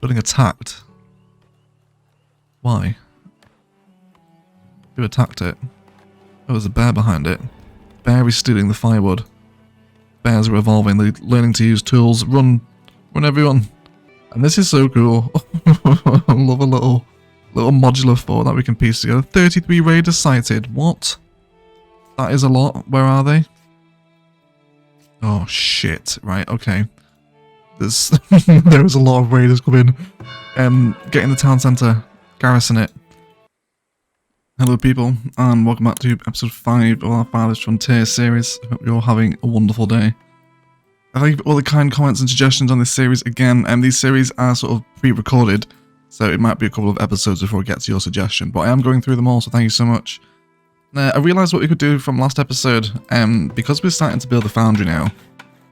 Building attacked. Why? Who attacked it? Oh, there's a bear behind it. Bear is stealing the firewood. Bears are evolving, they're learning to use tools. Run everyone. And this is so cool. I love a little modular fort that we can piece together. 33 raiders sighted. What? That is a lot. Where are they? Oh shit. Right, okay. There's there is a lot of raiders coming. Get in the town centre. Garrison it. Hello people, and welcome back to episode 5 of our Farthest Frontier series. I hope you're all having a wonderful day. I thank you for all the kind comments and suggestions on this series again, and these series are sort of pre-recorded, so it might be a couple of episodes before it gets to your suggestion, but I am going through them all, so thank you so much. I realised what we could do from last episode, because we're starting to build the Foundry now,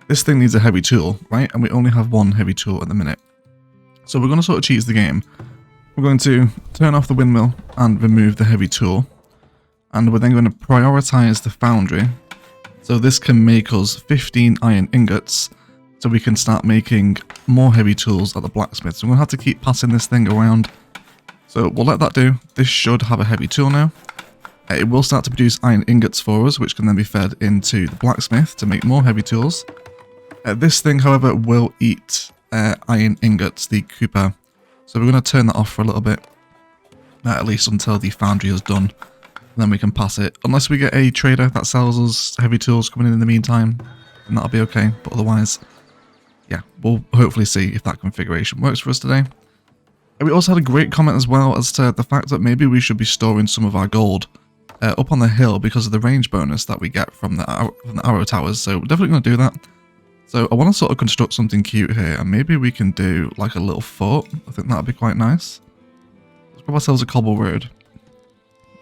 this thing needs a heavy tool, right? And we only have one heavy tool at the minute. So we're going to sort of cheese the game. We're going to turn off the windmill and remove the heavy tool. And we're then going to prioritise the Foundry. So this can make us 15 iron ingots. So we can start making more heavy tools at the blacksmith. So we're going to have to keep passing this thing around. So we'll let that do. This should have a heavy tool now. It will start to produce iron ingots for us, which can then be fed into the blacksmith to make more heavy tools. This thing, however, will eat iron ingots, the Cooper. So we're going to turn that off for a little bit, at least until the Foundry is done. And then we can pass it, unless we get a trader that sells us heavy tools coming in the meantime, and that'll be okay. But otherwise, yeah, we'll hopefully see if that configuration works for us today. And we also had a great comment as well as to the fact that maybe we should be storing some of our gold up on the hill because of the range bonus that we get from the arrow towers. So we're definitely going to do that. So I want to sort of construct something cute here, and maybe we can do like a little fort. I think that'd be quite nice. Let's grab ourselves a cobble road.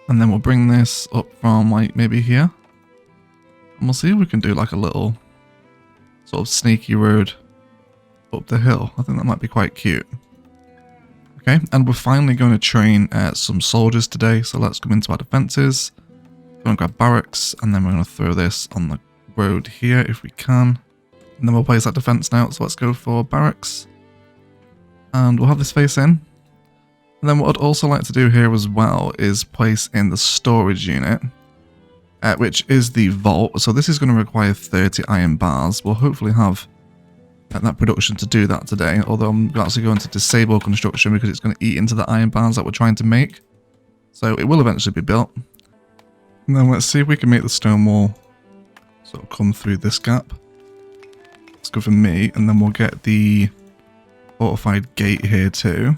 And then we'll bring this up from like maybe here. And we'll see if we can do like a little sort of sneaky road up the hill. I think that might be quite cute. Okay, and we're finally going to train some soldiers today. So let's come into our defences. We're going to grab barracks, and then we're going to throw this on the road here if we can. And then we'll place that defense now, so let's go for barracks. And we'll have this face in. And then what I'd also like to do here as well is place in the storage unit, which is the vault. So this is going to require 30 iron bars. We'll hopefully have that production to do that today, although I'm actually going to disable construction because it's going to eat into the iron bars that we're trying to make. So it will eventually be built. And then let's see if we can make the stone wall sort of come through this gap. Let's go for me, and then we'll get the fortified gate here too.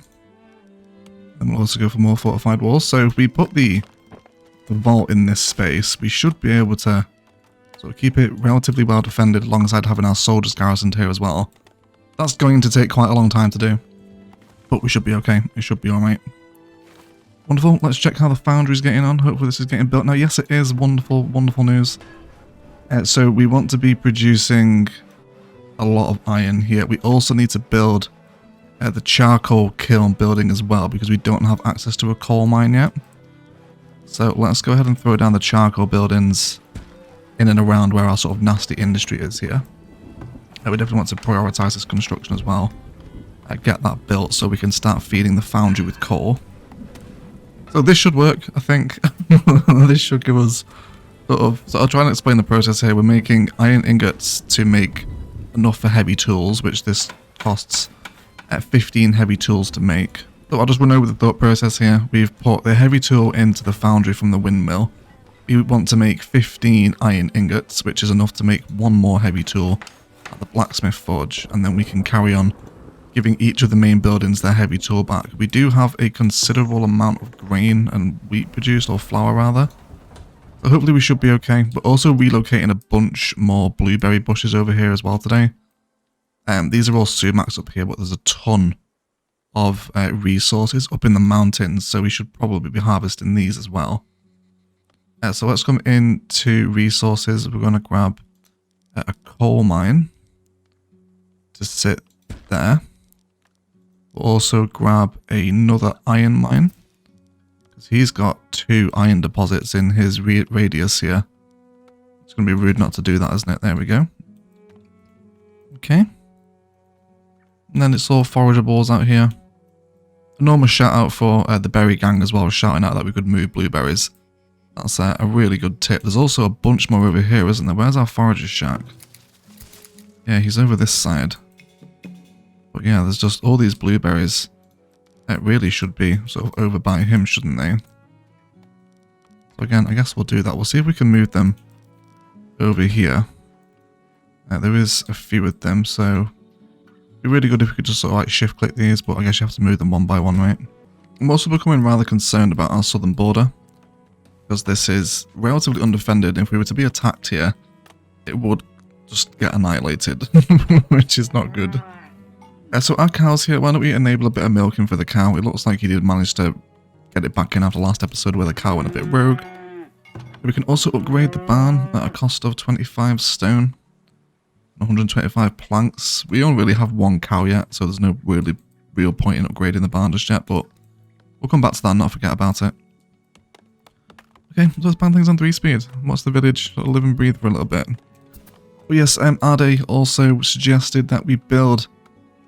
And we'll also go for more fortified walls. So if we put the vault in this space, we should be able to sort of keep it relatively well defended alongside having our soldiers garrisoned here as well. That's going to take quite a long time to do, but we should be okay. It should be alright. Wonderful. Let's check how the Foundry is getting on. Hopefully this is getting built now. Yes, it is. Wonderful, wonderful news. So we want to be producing a lot of iron here. We also need to build the charcoal kiln building as well, because we don't have access to a coal mine yet. So let's go ahead and throw down the charcoal buildings in and around where our sort of nasty industry is here. We definitely want to prioritize this construction as well. Get that built so we can start feeding the Foundry with coal. So this should work, I think. This should give us sort of... So I'll try and explain the process here. We're making iron ingots to make enough for heavy tools, which this costs 15 heavy tools to make. So I'll just run over the thought process here. We've put the heavy tool into the Foundry from the windmill. We want to make 15 iron ingots, which is enough to make one more heavy tool at the blacksmith forge, and then we can carry on giving each of the main buildings their heavy tool back. We do have a considerable amount of grain and wheat produced, or flour rather. So hopefully we should be okay. But also relocating a bunch more blueberry bushes over here as well today. These are all sumacs up here, but there's a ton of resources up in the mountains, so we should probably be harvesting these as well. So let's come into resources. We're going to grab a coal mine to sit there. We'll also grab another iron mine, because he's got 2 iron deposits in his radius here. It's going to be rude not to do that, isn't it? There we go. Okay. And then it's all forageables out here. Enormous shout out for the berry gang as well, shouting out that we could move blueberries. That's a really good tip. There's also a bunch more over here, isn't there? Where's our forager's shack? Yeah, he's over this side. But yeah, there's just all these blueberries. It really should be sort of over by him, shouldn't they? So again, I guess we'll do that. We'll see if we can move them over here. There is a few of them, so it'd be really good if we could just sort of like shift click these, but I guess you have to move them one by one, right? I'm also becoming rather concerned about our southern border, because this is relatively undefended. If we were to be attacked here, it would just get annihilated, which is not good. So our cow's here. Why don't we enable a bit of milking for the cow? It looks like he did manage to get it back in after last episode where the cow went a bit rogue. We can also upgrade the barn at a cost of 25 stone, 125 planks. We don't really have one cow yet, so there's no really real point in upgrading the barn just yet, but we'll come back to that and not forget about it. Okay, let's ban things on 3 speed. Watch the village, live and breathe for a little bit. But yes, Ade also suggested that we build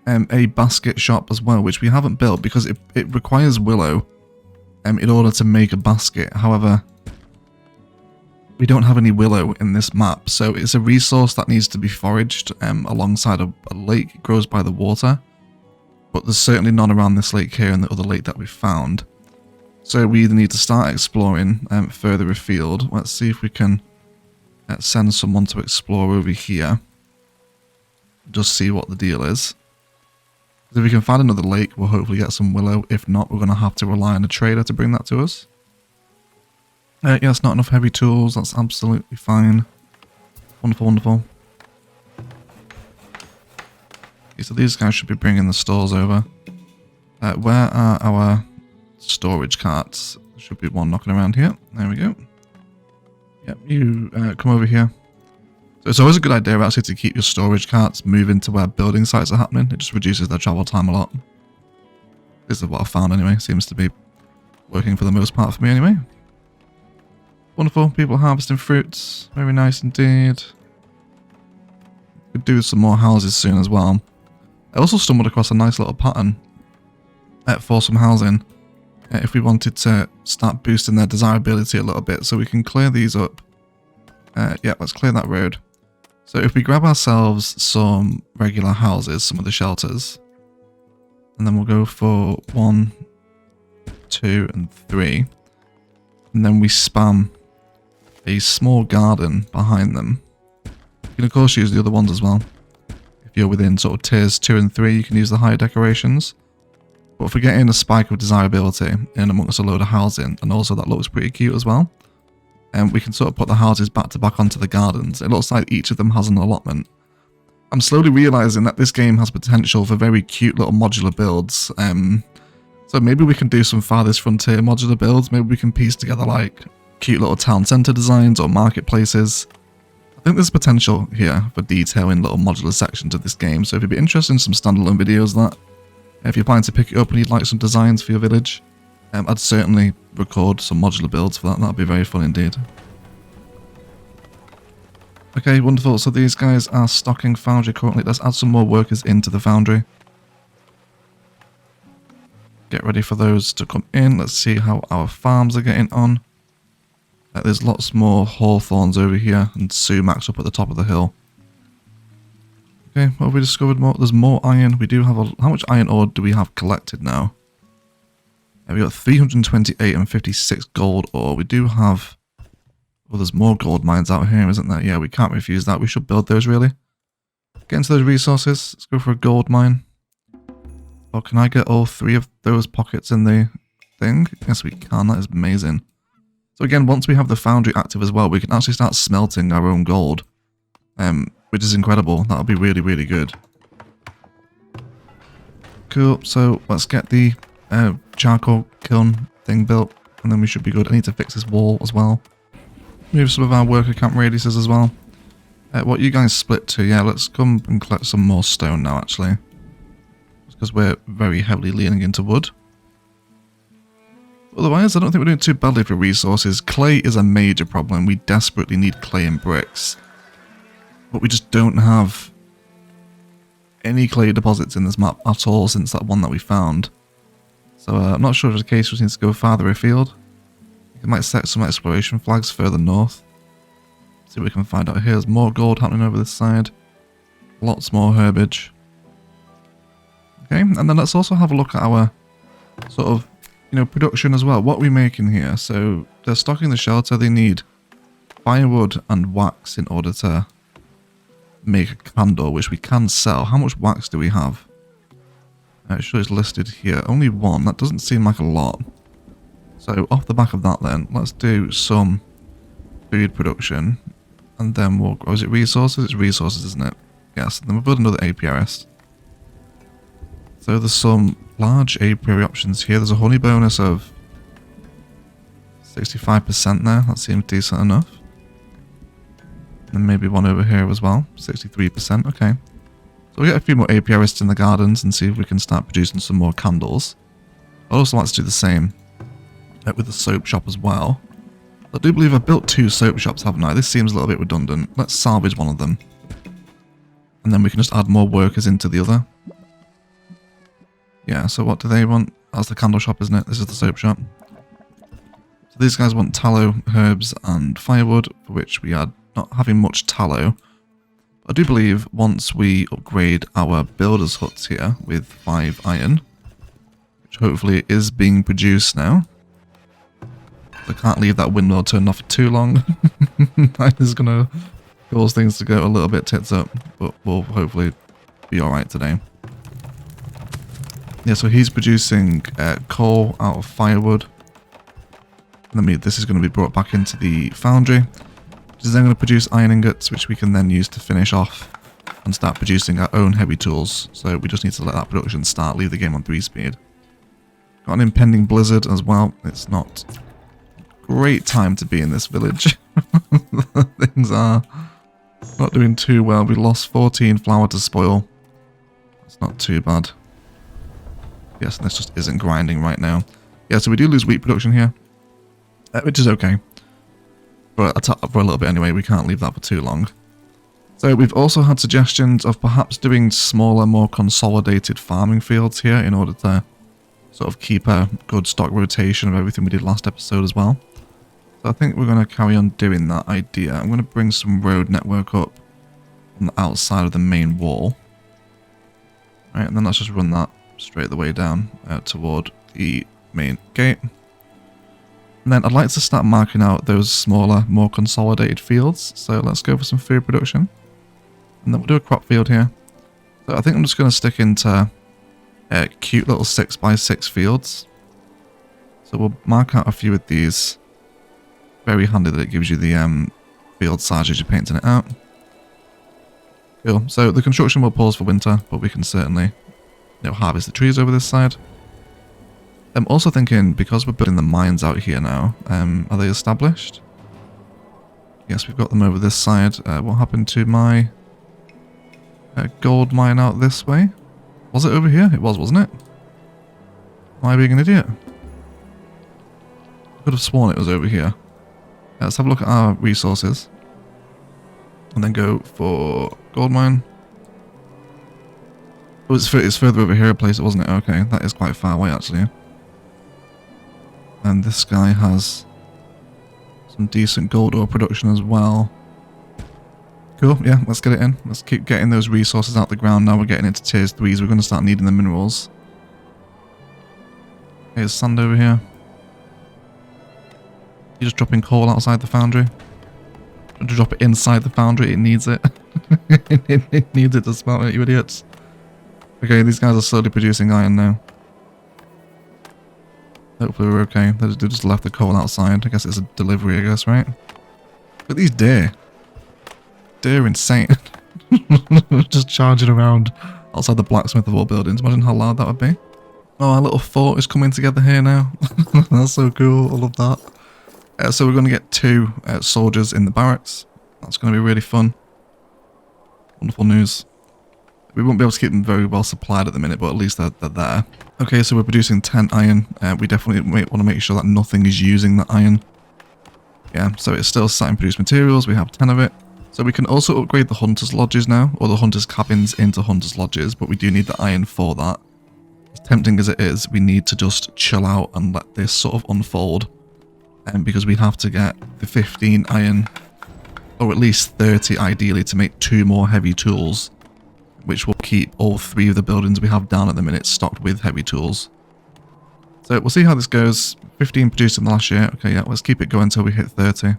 a basket shop as well, which we haven't built because it requires willow in order to make a basket. However, we don't have any willow in this map, so it's a resource that needs to be foraged alongside a lake. It grows by the water, but there's certainly none around this lake here and the other lake that we found. So we either need to start exploring further afield. Let's see if we can send someone to explore over here. Just see what the deal is. If we can find another lake, we'll hopefully get some willow. If not, we're going to have to rely on a trader to bring that to us. Yes, not enough heavy tools. That's absolutely fine. Wonderful, wonderful. Okay, so these guys should be bringing the stores over. Where are our storage carts? There should be one knocking around here. There we go. Yep, you come over here. So it's always a good idea actually to keep your storage carts moving to where building sites are happening. It just reduces their travel time a lot. This is what I found anyway. Seems to be working for the most part for me anyway. Wonderful. People harvesting fruits. Very nice indeed. Could do some more houses soon as well. I also stumbled across a nice little pattern for some housing. If we wanted to start boosting their desirability a little bit, so we can clear these up. Yeah, let's clear that road. So if we grab ourselves some regular houses, some of the shelters, and then we'll go for 1, 2, and 3, and then we spam a small garden behind them. You can of course use the other ones as well. If you're within sort of tiers 2 and 3, you can use the higher decorations. But if we're getting a spike of desirability in amongst a load of housing, and also that looks pretty cute as well, and we can sort of put the houses back to back onto the gardens. It looks like each of them has an allotment. I'm slowly realizing that this game has potential for very cute little modular builds. So maybe we can do some Farthest Frontier modular builds. Maybe we can piece together like cute little town centre designs or marketplaces. I think there's potential here for detailing little modular sections of this game. So if you'd be interested in some standalone videos of that, if you're planning to pick it up and you'd like some designs for your village, I'd certainly record some modular builds for that. That'd be very fun indeed. Okay, wonderful. So these guys are stocking Foundry currently. Let's add some more workers into the Foundry. Get ready for those to come in. Let's see how our farms are getting on. There's lots more hawthorns over here and sumacs up at the top of the hill. Okay, what have we discovered more? There's more iron. We do have a... How much iron ore do we have collected now? We got 328 and 56 gold ore. We do have... Well, there's more gold mines out here, isn't there? Yeah, we can't refuse that. We should build those, really. Get into those resources. Let's go for a gold mine. Oh, can I get all 3 of those pockets in the thing? Yes, we can. That is amazing. So again, once we have the Foundry active as well, we can actually start smelting our own gold. Which is incredible. That'll be really, really good. Cool. So let's get the charcoal kiln thing built, and then we should be good. I need to fix this wall as well. Move some of our worker camp radiuses as well. What you guys split to? Yeah, let's come and collect some more stone now, actually. Because we're very heavily leaning into wood. Otherwise, I don't think we're doing too badly for resources. Clay is a major problem. We desperately need clay and bricks. But we just don't have any clay deposits in this map at all since that one that we found. So I'm not sure if it's the case we need to go farther afield. We might set some exploration flags further north. See what we can find out here. There's more gold happening over this side. Lots more herbage. Okay, and then let's also have a look at our sort of, you know, production as well. What are we making here? So they're stocking the shelter. They need firewood and wax in order to make a candle, which we can sell. How much wax do we have? It sure is listed here. Only one. That doesn't seem like a lot. So off the back of that then, let's do some food production. And then we'll... Oh, is it resources? It's resources, isn't it? Yes. Then we'll build another apiarist. So there's some large apiary options here. There's a honey bonus of 65% there. That seems decent enough. And maybe one over here as well. 63%. Okay. So we'll get a few more apiarists in the gardens and see if we can start producing some more candles. I'd also like to do the same with the soap shop as well. I do believe I've built 2 soap shops, haven't I? This seems a little bit redundant. Let's salvage one of them. And then we can just add more workers into the other. Yeah, so what do they want? That's the candle shop, isn't it? This is the soap shop. So these guys want tallow, herbs, and firewood, for which we are not having much tallow. I do believe once we upgrade our builder's huts here with 5 iron, which hopefully is being produced now. I can't leave that windmill turned off for too long. That is going to cause things to go a little bit tits up, but we'll hopefully be alright today. Yeah, so he's producing coal out of firewood. And then this is going to be brought back into the foundry, which is then going to produce iron ingots, which we can then use to finish off and start producing our own heavy tools. So we just need to let that production start, leave the game on 3-speed. Got an impending blizzard as well. It's not a great time to be in this village. Things are not doing too well. We lost 14 flour to spoil. That's not too bad. Yes, and this just isn't grinding right now. Yeah, so we do lose wheat production here, which is okay. For a little bit anyway, we can't leave that for too long. So we've also had suggestions of perhaps doing smaller, more consolidated farming fields here in order to sort of keep a good stock rotation of everything we did last episode as well. So I think we're going to carry on doing that idea. I'm going to bring some road network up on the outside of the main wall. Right, and then let's just run that straight the way down toward the main gate. And then I'd like to start marking out those smaller, more consolidated fields. So let's go for some food production. And then we'll do a crop field here. So I think I'm just going to stick into cute little 6x6 fields. So we'll mark out a few of these. Very handy that it gives you the field size as you're painting it out. Cool. So the construction will pause for winter, but we can certainly harvest the trees over this side. I'm also thinking, because we're building the mines out here now, are they established? Yes, we've got them over this side. What happened to my gold mine out this way? Was it over here? It was, wasn't it? Am I being an idiot? I could have sworn it was over here. Let's have a look at our resources. And then go for gold mine. Oh, it's further over here a place, wasn't it? Okay, that is quite far away actually. And this guy has some decent gold ore production as well. Cool, yeah, let's get it in. Let's keep getting those resources out the ground. Now we're getting into tiers 3s. We're going to start needing the minerals. Here's sand over here. You're just dropping coal outside the foundry. To drop it inside the foundry, it needs it. It needs it to smelt it, you idiots. Okay, these guys are slowly producing iron now. Hopefully we're okay. They just left the coal outside. I guess it's a delivery, I guess, right? Look at these deer. Deer are insane. Just charging around outside the blacksmith of all buildings. Imagine how loud that would be. Oh, our little fort is coming together here now. That's so cool. I love that. So we're going to get 2 soldiers in the barracks. That's going to be really fun. Wonderful news. We won't be able to keep them very well supplied at the minute, but at least they're there. Okay, so we're producing 10 iron. We definitely want to make sure that nothing is using that iron. Yeah, so it's still starting to produce materials. We have 10 of it. So we can also upgrade the hunters' lodges now, or the hunters' cabins into hunters' lodges, but we do need the iron for that. as tempting as it is, we need to just chill out and let this sort of unfold. Because we have to get the 15 iron, or at least 30 ideally, to make 2 more heavy tools, which will keep all 3 of the buildings we have down at the minute stocked with heavy tools. So we'll see how this goes. 15 produced in the last year. Okay, yeah, let's keep it going until we hit 30.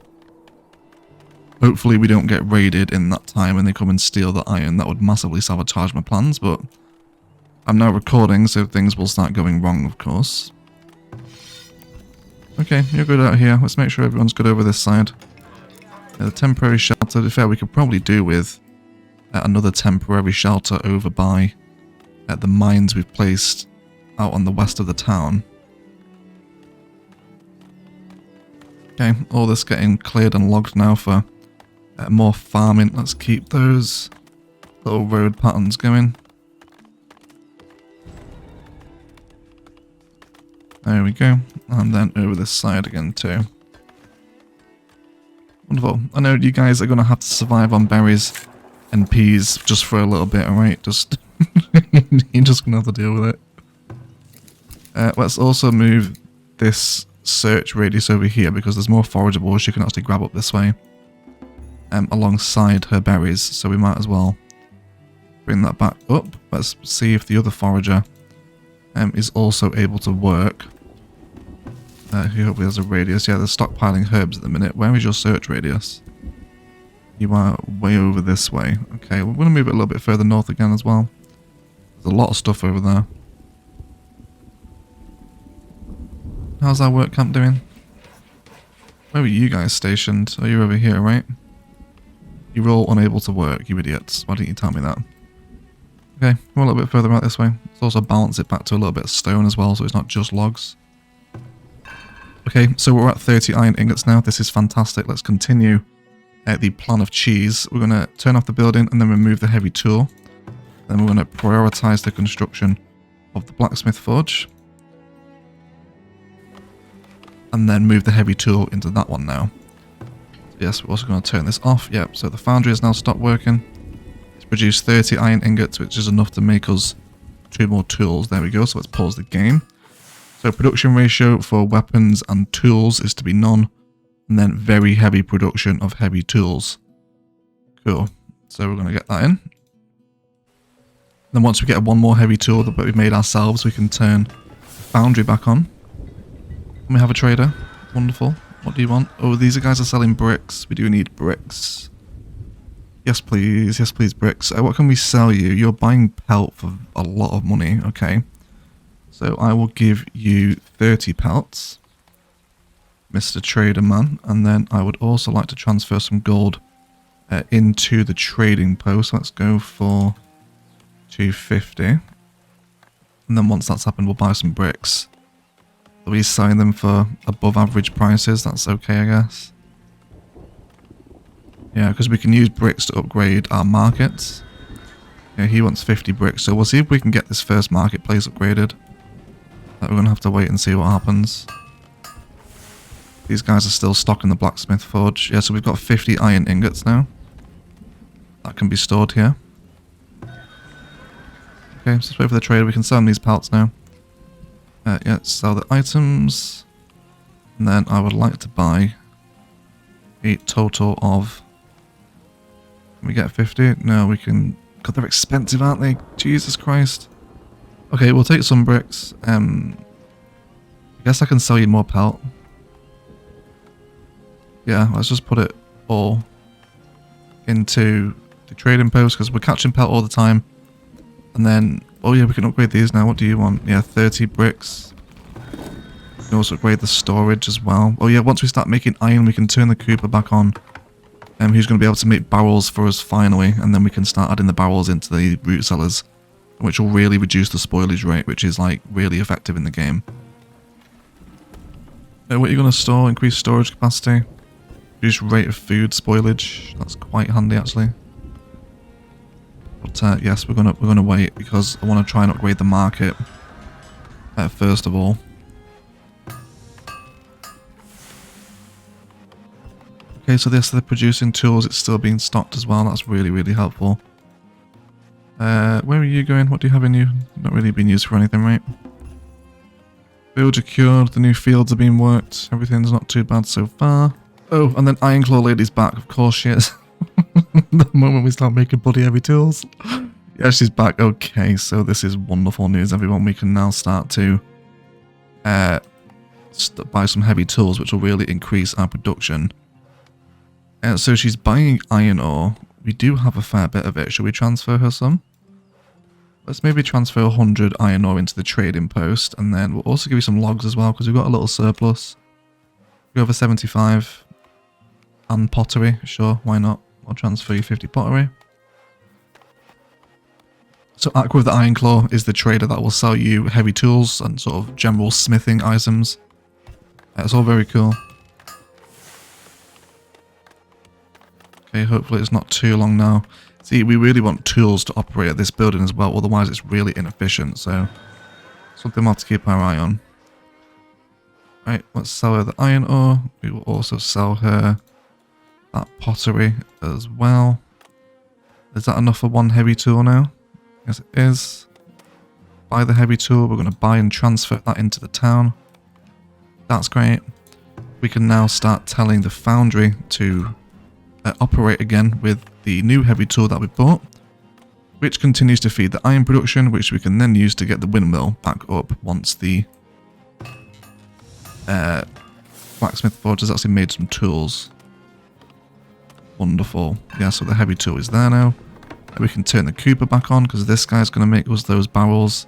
Hopefully we don't get raided in that time and they come and steal the iron. That would massively sabotage my plans, but I'm now recording, so things will start going wrong, of course. Okay, you're good out here. Let's make sure everyone's good over this side. Yeah, the temporary shelter, to be fair, we could probably do with another temporary shelter over by the mines we've placed out on the west of the town. Okay, all this getting cleared and logged now for more farming. Let's keep those little road patterns going. There we go. And then over this side again too. Wonderful. I know you guys are going to have to survive on berries and peas just for a little bit, alright? Just you're just going to have to deal with it. Let's also move this search radius over here because there's more forageables you can actually grab up this way. Alongside her berries, so we might as well bring that back up. Let's see if the other forager is also able to work. He hopefully has a radius. Yeah, they're stockpiling herbs at the minute. Where is your search radius? You are way over this way. Okay, we're going to move it a little bit further north again as well. There's a lot of stuff over there. How's our work camp doing? Where are you guys stationed? Oh, you're over here, right? You're all unable to work, you idiots. Why didn't you tell me that? Okay, we're a little bit further out this way. Let's also balance it back to a little bit of stone as well, so it's not just logs. Okay, so we're at 30 iron ingots now. This is fantastic. Let's continue the plan of cheese. We're going to turn off the building and then remove the heavy tool. Then we're going to prioritize the construction of the blacksmith forge. And then move the heavy tool into that one now. Yes, we're also going to turn this off. Yep, so the foundry has now stopped working. It's produced 30 iron ingots, which is enough to make us 2 more tools. There we go, so let's pause the game. So production ratio for weapons and tools is to be none. And then very heavy production of heavy tools. Cool. So we're going to get that in. Then once we get 1 more heavy tool that we've made ourselves, we can turn the foundry back on. And we have a trader. Wonderful. What do you want? Oh, these guys are selling bricks. We do need bricks. Yes, please. Yes, please, bricks. What can we sell you? You're buying pelt for a lot of money. Okay. So I will give you 30 pelts, Mr. Trader Man. And then I would also like to transfer some gold into the trading post. Let's go for 250. And then once that's happened, we'll buy some bricks. We selling them for above average prices. That's okay, I guess. Yeah, because we can use bricks to upgrade our markets. Yeah, he wants 50 bricks, so we'll see if we can get this first marketplace upgraded. We're going to have to wait and see what happens. These guys are still stocking the blacksmith forge. Yeah, so we've got 50 iron ingots now. That can be stored here. Okay, so let's wait for the trader. We can sell them these pelts now. Yeah, sell the items. And then I would like to buy a total of... Can we get 50? No, we can... God, they're expensive, aren't they? Jesus Christ. Okay, we'll take some bricks. I guess I can sell you more pelt. Yeah, let's just put it all into the trading post because we're catching pelt all the time. And then, oh yeah, we can upgrade these now. What do you want? Yeah, 30 bricks. We can also upgrade the storage as well. Oh yeah, once we start making iron, we can turn the Cooper back on. Who's going to be able to make barrels for us finally. And then we can start adding the barrels into the root cellars, which will really reduce the spoilage rate, which is like really effective in the game. What are you going to store? Increase storage capacity. Reduce rate of food spoilage. That's quite handy actually. But yes, we're gonna wait because I want to try and upgrade the market first of all. Okay, so this they're producing tools. It's still being stocked as well. That's really helpful. Where are you going? What do you have in you? Not really being used for anything, right? Fields are cured, the new fields are being worked, everything's not too bad so far. Oh, and then Ironclaw Lady's back, of course she is. The moment we start making bloody heavy tools. Yeah, she's back. Okay, so this is wonderful news, everyone. We can now start to buy some heavy tools, which will really increase our production. So she's buying iron ore. We do have a fair bit of it. Should we transfer her some? Let's maybe transfer 100 iron ore into the trading post, and then we'll also give you some logs as well, because we've got a little surplus. Go over 75. And pottery, sure, why not? I'll transfer you 50 pottery. So Aqua of the Ironclaw is the trader that will sell you heavy tools and sort of general smithing items. It's all very cool. Okay, hopefully it's not too long now. See, we really want tools to operate at this building as well, otherwise it's really inefficient, so something we'll have to keep our eye on. Right, let's sell her the iron ore. We will also sell her that pottery as well. Is that enough for one heavy tool now? Yes, it is. Buy the heavy tool. We're going to buy and transfer that into the town. That's great. We can now start telling the Foundry to operate again with the new heavy tool that we bought, which continues to feed the iron production, which we can then use to get the windmill back up once the blacksmith forge has actually made some tools. Wonderful. Yeah, so the heavy tool is there now. We can turn the Cooper back on because this guy's going to make us those barrels.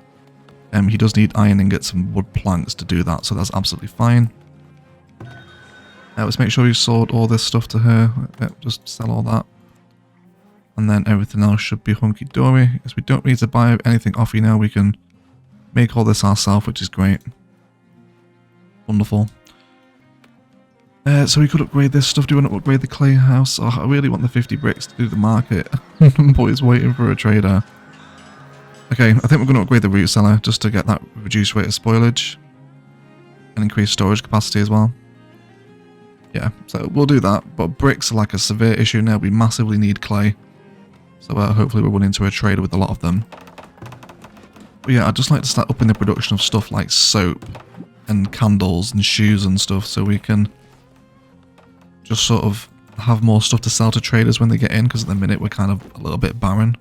He does need iron ingots and wood planks to do that, so that's absolutely fine. Let's make sure we sold all this stuff to her. Just sell all that. And then everything else should be hunky-dory. Because we don't need to buy anything off you now. We can make all this ourselves, which is great. Wonderful. So we could upgrade this stuff. Do you want to upgrade the clay house? Oh, I really want the 50 bricks to do the market. Boy's waiting for a trader. Okay, I think we're going to upgrade the root cellar just to get that reduced rate of spoilage. And increase storage capacity as well. Yeah, so we'll do that. But bricks are like a severe issue now. We massively need clay. So hopefully we'll run into a trader with a lot of them. But yeah, I'd just like to start upping the production of stuff like soap and candles and shoes and stuff so we can just sort of have more stuff to sell to traders when they get in, because at the minute we're kind of a little bit barren.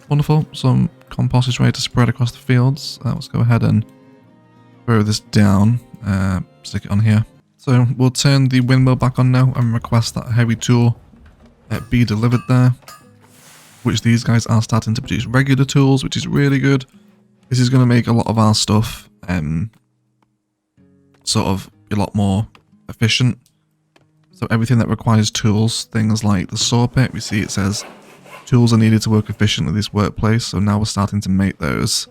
Wonderful. Some compost is ready to spread across the fields. Let's go ahead and throw this down. Stick it on here. So we'll turn the windmill back on now and request that a heavy tool be delivered there. Which these guys are starting to produce regular tools, which is really good. This is going to make a lot of our stuff sort of a lot more efficient. So everything that requires tools, things like the saw pit, we see it says tools are needed to work efficiently in this workplace. So now we're starting to make those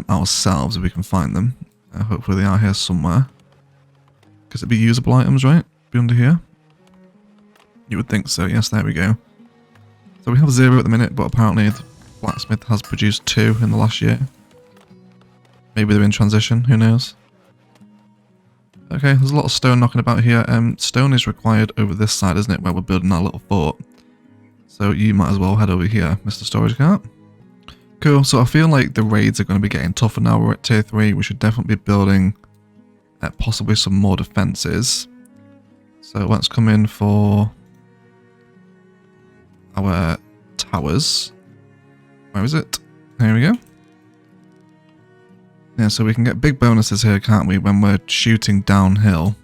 ourselves if we can find them. Hopefully they are here somewhere. Because it'd be usable items, right? Be under here? You would think so. Yes, there we go. So we have 0 at the minute, but apparently the blacksmith has produced 2 in the last year. Maybe they're in transition, who knows? Okay, there's a lot of stone knocking about here. Stone is required over this side, isn't it, where we're building our little fort. So you might as well head over here, Mr. Storage Cart. Cool, so I feel like the raids are going to be getting tougher now. We're at tier 3. We should definitely be building possibly some more defences. So let's come in for our towers. Where is it? Here we go. Yeah, so we can get big bonuses here, can't we, when we're shooting downhill.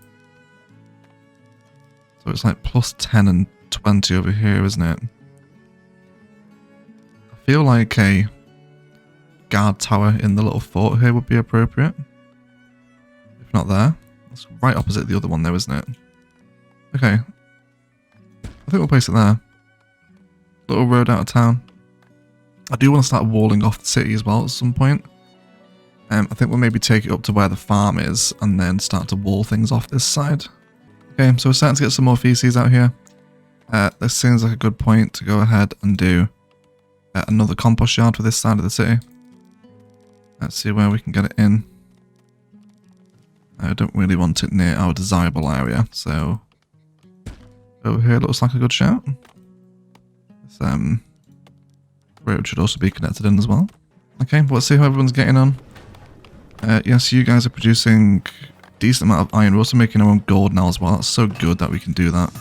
So it's like plus 10 and 20 over here, isn't it? I feel like a guard tower in the little fort here would be appropriate. If not there. It's right opposite the other one though, isn't it? Okay. I think we'll place it there. Little road out of town. I do want to start walling off the city as well at some point. I think we'll maybe take it up to where the farm is and then start to wall things off this side. Okay, so we're starting to get some more feces out here. This seems like a good point to go ahead and do another compost yard for this side of the city. Let's see where we can get it in. I don't really want it near our desirable area, so over here looks like a good shout. Let's Road should also be connected in as well. Okay, but let's see how everyone's getting on. Yes, you guys are producing a decent amount of iron. We're also making our own gold now as well. That's so good that we can do that.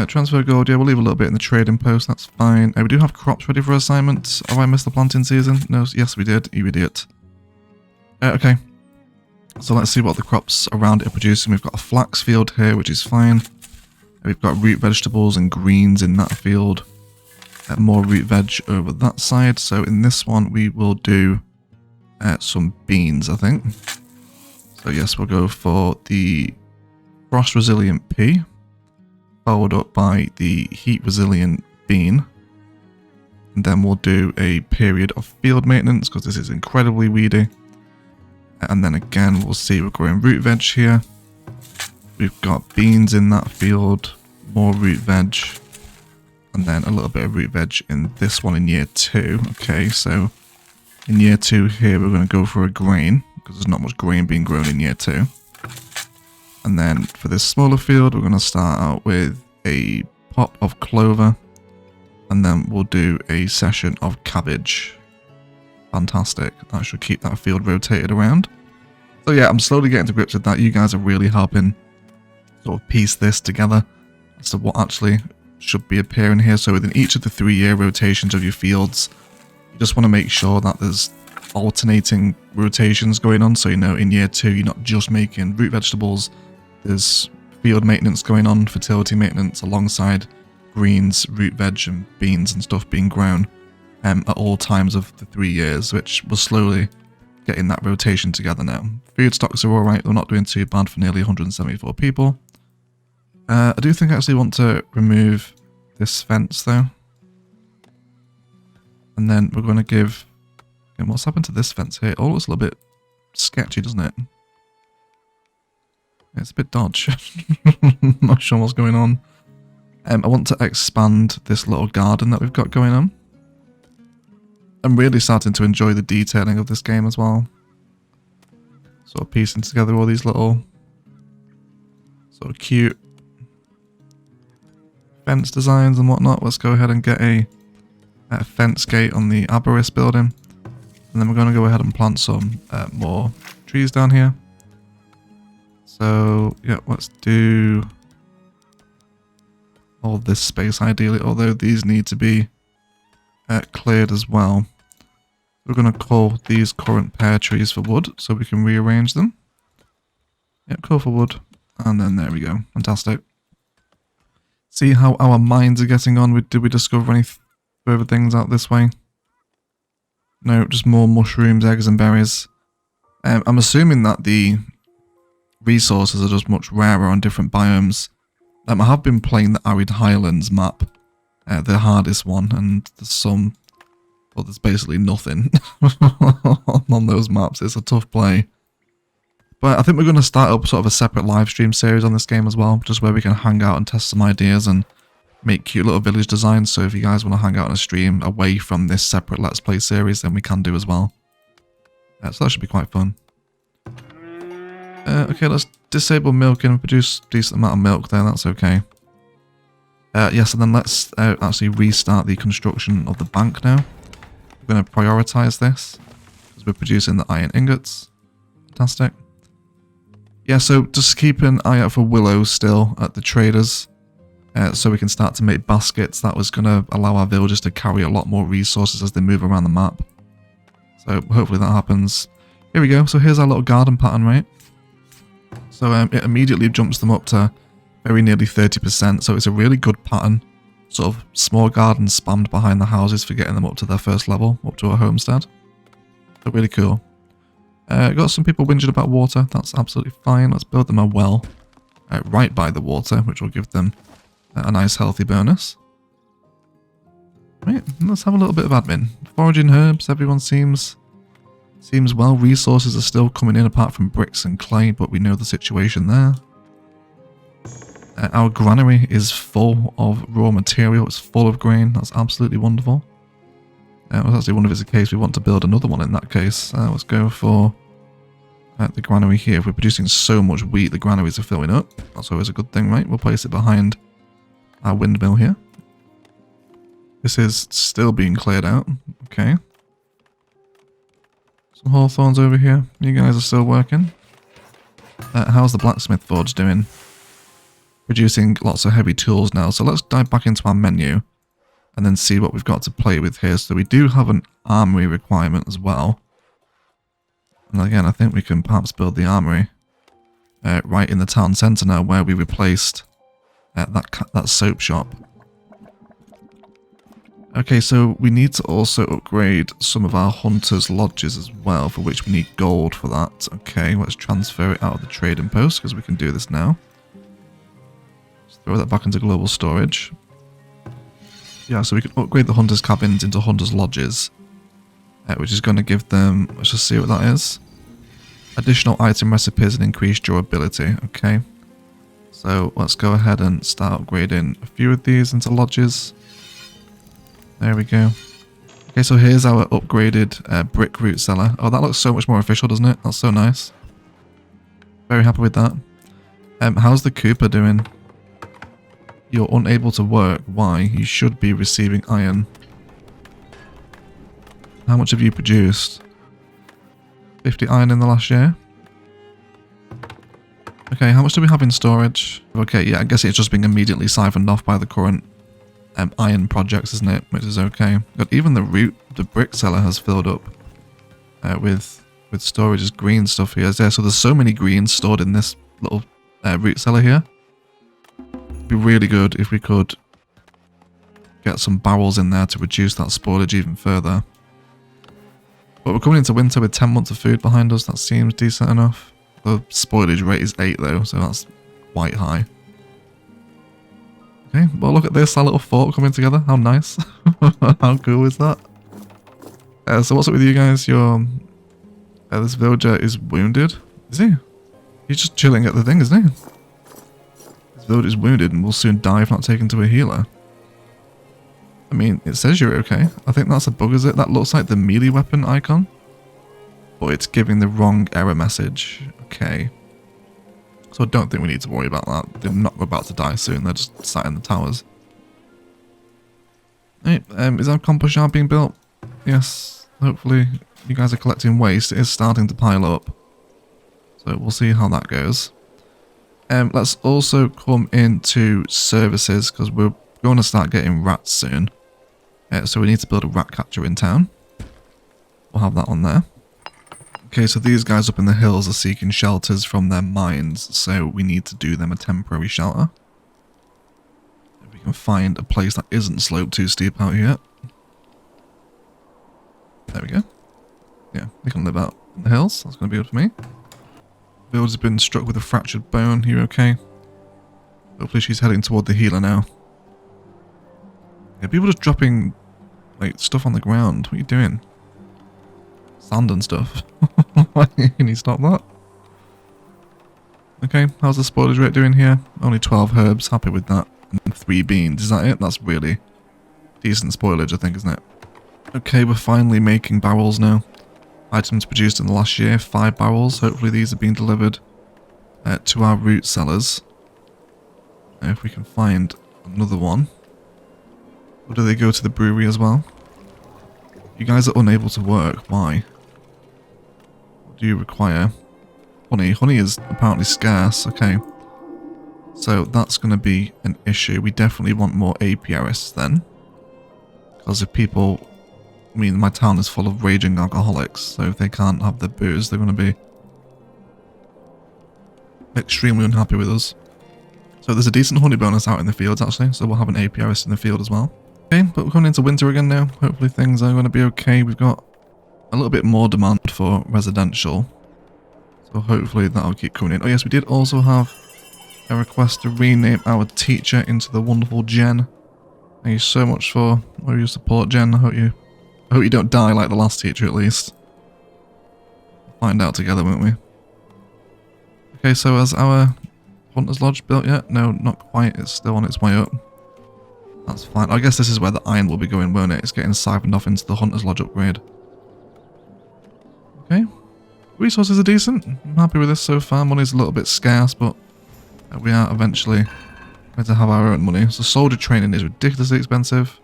Transfer gold, yeah, we'll leave a little bit in the trading post, that's fine. We do have crops ready for assignments. Oh, I missed the planting season? No, yes we did, you idiot. Okay, so let's see what the crops around it are producing. We've got a flax field here, which is fine. We've got root vegetables and greens in that field. More root veg over that side. So in this one we will do some beans, I think. So yes, we'll go for the frost resilient pea, followed up by the heat resilient bean, and then we'll do a period of field maintenance because this is incredibly weedy. And then again we'll see we're growing root veg here. We've got beans in that field, more root veg, and then a little bit of root veg in this one in year 2. Okay, so in year 2 here we're going to go for a grain because there's not much grain being grown in year 2. And then for this smaller field, we're going to start out with a pop of clover. And then we'll do a session of cabbage. Fantastic. That should keep that field rotated around. So yeah, I'm slowly getting to grips with that. You guys are really helping sort of piece this together as to what actually should be appearing here. So within each of the 3-year rotations of your fields, you just want to make sure that there's alternating rotations going on. So, you know, in year 2, you're not just making root vegetables. There's field maintenance going on, fertility maintenance alongside greens, root veg and beans and stuff being grown at all times of the 3 years, which we're slowly getting that rotation together now. Food stocks are alright, they're not doing too bad for nearly 174 people. I do think I actually want to remove this fence though. And then we're going to give... And what's happened to this fence here? It all looks a little bit sketchy, doesn't it? It's a bit dodge. Not sure what's going on. I want to expand this little garden that we've got going on. I'm really starting to enjoy the detailing of this game as well. Sort of piecing together all these little sort of cute fence designs and whatnot. Let's go ahead and get a fence gate on the Arborist building. And then we're going to go ahead and plant some more trees down here. So, yeah, let's do all this space ideally, although these need to be cleared as well. We're going to call these current pear trees for wood so we can rearrange them. Yep, call for wood. And then there we go. Fantastic. See how our mines are getting on. Did we discover any further things out this way? No, just more mushrooms, eggs and berries. I'm assuming that the resources are just much rarer on different biomes. I have been playing the Arid Highlands map, the hardest one, and there's some... Well, there's basically nothing on those maps. It's a tough play. But I think we're going to start up sort of a separate live stream series on this game as well, just where we can hang out and test some ideas and make cute little village designs. So if you guys want to hang out on a stream away from this separate Let's Play series, then we can do as well. So that should be quite fun. Okay, let's disable milking and produce a decent amount of milk there. That's okay. Yes, and then let's actually restart the construction of the bank now. We're going to prioritize this because we're producing the iron ingots. Fantastic. Yeah, so just keep an eye out for willow still at the traders. So we can start to make baskets. That was going to allow our villagers to carry a lot more resources as they move around the map. So hopefully that happens. Here we go. So here's our little garden pattern, right? So it immediately jumps them up to very nearly 30%. So it's a really good pattern. Sort of small gardens spammed behind the houses for getting them up to their first level, up to a homestead. So really cool. Got some people whinging about water. That's absolutely fine. Let's build them a well right by the water, which will give them a nice healthy bonus. Right, let's have a little bit of admin. Foraging herbs, everyone seems well. Resources are still coming in apart from bricks and clay, but we know the situation there. Our granary is full of raw material. It's full of grain. That's absolutely wonderful. I was actually wondering if it's a case we want to build another one in that case. Let's go for the granary here. If we're producing so much wheat, the granaries are filling up. That's always a good thing, right? We'll place it behind our windmill here. This is still being cleared out. Okay. Some hawthorns over here. You guys are still working. How's the blacksmith forge doing? Producing lots of heavy tools now. So let's dive back into our menu and then see what we've got to play with here. So we do have an armory requirement as well. And again, I think we can perhaps build the armory right in the town centre now, where we replaced that soap shop. Okay, so we need to also upgrade some of our hunters' lodges as well, for which we need gold for that. Okay, let's transfer it out of the trading post, because we can do this now. Let's throw that back into global storage. Yeah, so we can upgrade the hunters' cabins into hunters' lodges, which is going to give them, let's just see what that is. Additional item recipes and increased durability. Okay, so let's go ahead and start upgrading a few of these into lodges. There we go. Okay, so here's our upgraded brick root cellar. Oh, that looks so much more official, doesn't it? That's so nice. Very happy with that. How's the Cooper doing? You're unable to work. Why? You should be receiving iron. How much have you produced? 50 iron in the last year. Okay, how much do we have in storage? Okay, yeah, I guess it's just being immediately siphoned off by the current iron projects, isn't it? Which is okay. But even the brick cellar has filled up with storage as green stuff here. So there's so many greens stored in this little root cellar here. It'd be really good if we could get some barrels in there to reduce that spoilage even further. But we're coming into winter with 10 months of food behind us. That seems decent enough. The spoilage rate is 8 though, so that's quite high. Okay, well look at this, our little fort coming together. How nice. How cool is that? So what's up with you guys? This villager is wounded. Is he? He's just chilling at the thing, isn't he? This villager is wounded and will soon die if not taken to a healer. I mean, it says you're okay. I think that's a bug, is it? That looks like the melee weapon icon. But it's giving the wrong error message. Okay. So I don't think we need to worry about that. They're not about to die soon. They're just sat in the towers. Hey, is our compost yard being built? Yes. Hopefully you guys are collecting waste. It is starting to pile up. So we'll see how that goes. Let's also come into services, because we're going to start getting rats soon. So we need to build a rat catcher in town. We'll have that on there. Okay, so these guys up in the hills are seeking shelters from their mines, so we need to do them a temporary shelter. If we can find a place that isn't sloped too steep out here. There we go. Yeah, they can live out in the hills. That's going to be good for me. Builder's been struck with a fractured bone. You okay? Hopefully she's heading toward the healer now. Yeah, people just dropping like stuff on the ground. What are you doing? Sand and stuff. Can you stop that? Okay, how's the spoilage rate doing here? Only 12 herbs, happy with that. And 3 beans, is that it? That's really decent spoilage, I think, isn't it? Okay, we're finally making barrels now. Items produced in the last year, 5 barrels. Hopefully these are being delivered to our root cellars. If we can find another one. Or do they go to the brewery as well? You guys are unable to work, why? Do you require honey? Honey is apparently scarce. Okay, so that's going to be an issue. We definitely want more apiarists then, because if people, I mean, my town is full of raging alcoholics, so if they can't have their booze, they're going to be extremely unhappy with us. So there's a decent honey bonus out in the fields actually, so we'll have an apiarist in the field as well. Okay, but we're coming into winter again now. Hopefully things are going to be okay. We've got a little bit more demand for residential, so hopefully that'll keep coming in. Oh yes, we did also have a request to rename our teacher into the wonderful Jen. Thank you so much for all your support, Jen. I hope you don't die like the last teacher at least. We'll find out together, won't we? Okay, so has our Hunter's Lodge built yet? No, not quite. It's still on its way up. That's fine. I guess this is where the iron will be going, won't it? It's getting siphoned off into the Hunter's Lodge upgrade. Okay. Resources are decent. I'm happy with this so far. Money's a little bit scarce, but we are eventually going to have our own money. So soldier training is ridiculously expensive.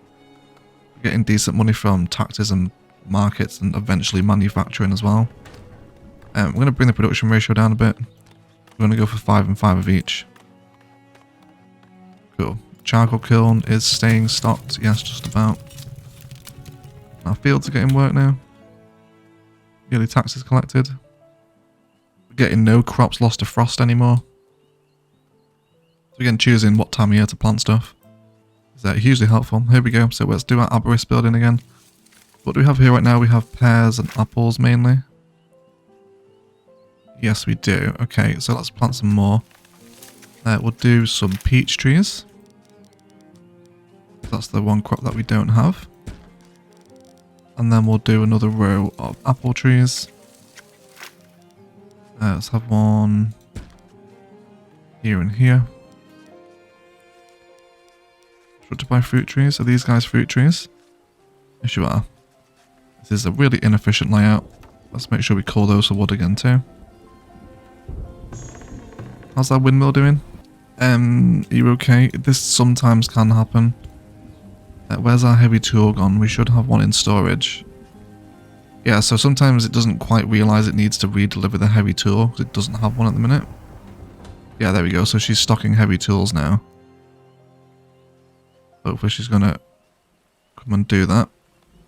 Getting decent money from taxes and markets and eventually manufacturing as well. We're going to bring the production ratio down a bit. We're going to go for 5 and 5 of each. Cool. Charcoal kiln is staying stocked. Yes, just about. Our fields are getting work now. Yearly taxes collected. We're getting no crops lost to frost anymore. So again, choosing what time of year to plant stuff is hugely helpful. Here we go. So let's do our obelisk building again. What do we have here right now? We have pears and apples mainly. Yes, we do. Okay, so let's plant some more. We'll do some peach trees. That's the one crop that we don't have. And then we'll do another row of apple trees. Let's have one here and here. Constructed by fruit trees. Are these guys fruit trees? Yes, you are. This is a really inefficient layout. Let's make sure we call those for wood again too. How's that windmill doing? Are you okay? This sometimes can happen. Where's our heavy tool gone? We should have one in storage. Yeah, so sometimes it doesn't quite realise it needs to re-deliver the heavy tool because it doesn't have one at the minute. Yeah, there we go. So she's stocking heavy tools now. Hopefully she's going to come and do that.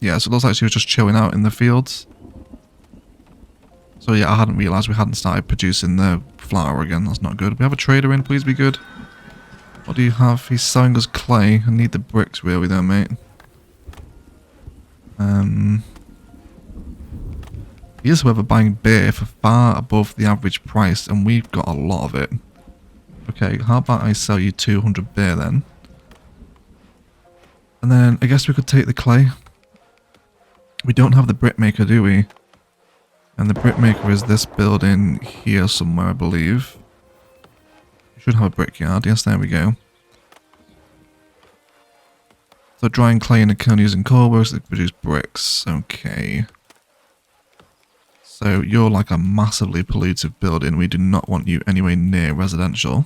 Yeah, so it looks like she was just chilling out in the fields. So yeah, I hadn't realised we hadn't started producing the flour again. That's not good. We have a trader in, please be good. What do you have? He's selling us clay. I need the bricks really though, mate. He is however buying beer for far above the average price and we've got a lot of it. Okay, how about I sell you 200 beer then? And then I guess we could take the clay. We don't have the brick maker, do we? And the brick maker is this building here somewhere, I believe. We should have a brickyard. Yes, there we go. So drying clay in a kiln using coal works to produce bricks. Okay. So you're like a massively polluted building. We do not want you anywhere near residential.